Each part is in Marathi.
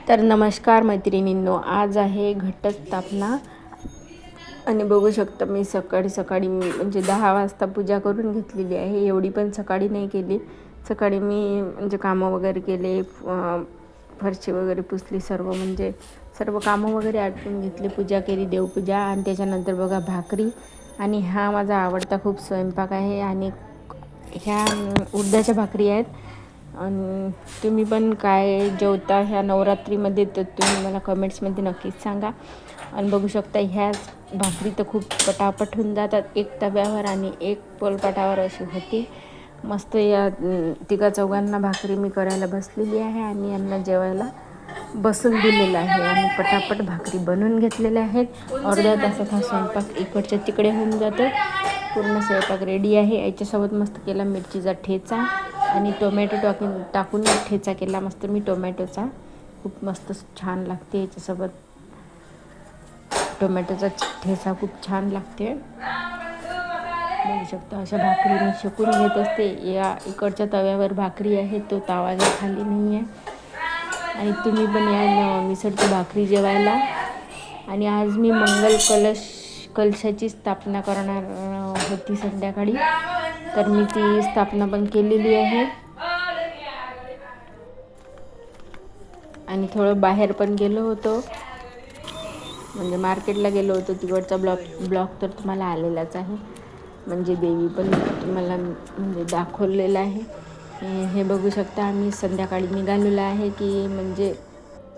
तर नमस्कार मैत्रिणींनो, आज आहे घटस्थापना आणि बघू शकता मी सकाळी म्हणजे 10 वाजता पूजा करून घेतलेली आहे. एवढी पण सकाळी नाही केली. सकाळी मी म्हणजे कामं वगैरे केले, फरशी वगैरे पुसली, सर्व कामं वगैरे आटपून घेतली, पूजा केली, देवपूजा. आणि त्याच्यानंतर बघा भाकरी, आणि हा माझा आवडता खूप स्वयंपाक आहे. आणि ह्या उडदाच्या भाकरी आहेत. आणि तुम्ही पण काय जेवता ह्या नवरात्रीमध्ये तर तुम्ही मला कमेंट्समध्ये नक्कीच सांगा. आणि बघू शकता ह्याच भाकरी तर खूप पटापट होऊन जातात, एक तव्यावर आणि एक पोलपाटावर अशी होती मस्त. या तिघा चौघांना भाकरी मी करायला बसलेली आहे आणि यांना जेवायला बसून दिलेलं आहे. आणि पटापट भाकरी बनवून घेतलेल्या आहेत. अर्ध्या तासात हा स्वयंपाक इकडच्या तिकडे होऊन जातो. पूर्ण स्वयंपाक रेडी आहे. याच्यासोबत मस्त केला मिरचीचा ठेचा आणि टोमॅटो टाकून ठेचा केला मस्त मी टोमॅटोचा. खूप मस्त छान लागते याच्यासोबत. टोमॅटोचा ठेचा खूप छान लागते. बघू शकता अशा भाकरी मी शेकून घेत असते. या इकडच्या तव्यावर भाकरी आहे, तो तवा खाली नाही आहे. आणि तुम्ही पण या मिसळची भाकरी जेवायला. आणि आज मी कलशाची स्थापना करणार होती संध्याकाळी, तर मी ती स्थापना पण केलेली आहे. आणि थोडं बाहेर पण गेलो होतो, म्हणजे मार्केटला गेलो होतो. तिकडचा ब्लॉग तर तुम्हाला आलेलाच आहे. म्हणजे देवी पण तुम्हाला म्हणजे दाखवलेलं आहे. हे बघू शकता आम्ही संध्याकाळी निघालेलो आहे की म्हणजे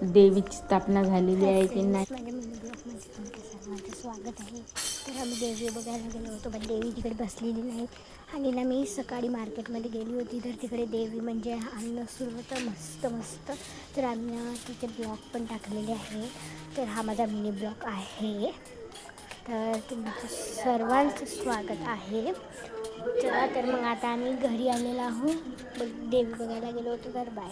देवीची स्थापना झालेली आहे की नाही. माझ्या मिनी ब्लॉगमध्ये तुमच्या सर्वांचं स्वागत आहे. तर आम्ही देवी बघायला गेलो होतो, पण देवी तिकडे बसलेली नाही. आणि ना मी सकाळी मार्केटमध्ये गेली होती, तर तिकडे देवी म्हणजे आणणं सुरू होतं मस्त. तर आम्ही तिथे ब्लॉग पण टाकलेले आहे. तर हा माझा मिनी ब्लॉग आहे. तर तुमचं सर्वांचं स्वागत आहे. चला तर मग आता आम्ही घरी आलेलो आहोत. देवी बघायला गेलो होतो. तर बाय.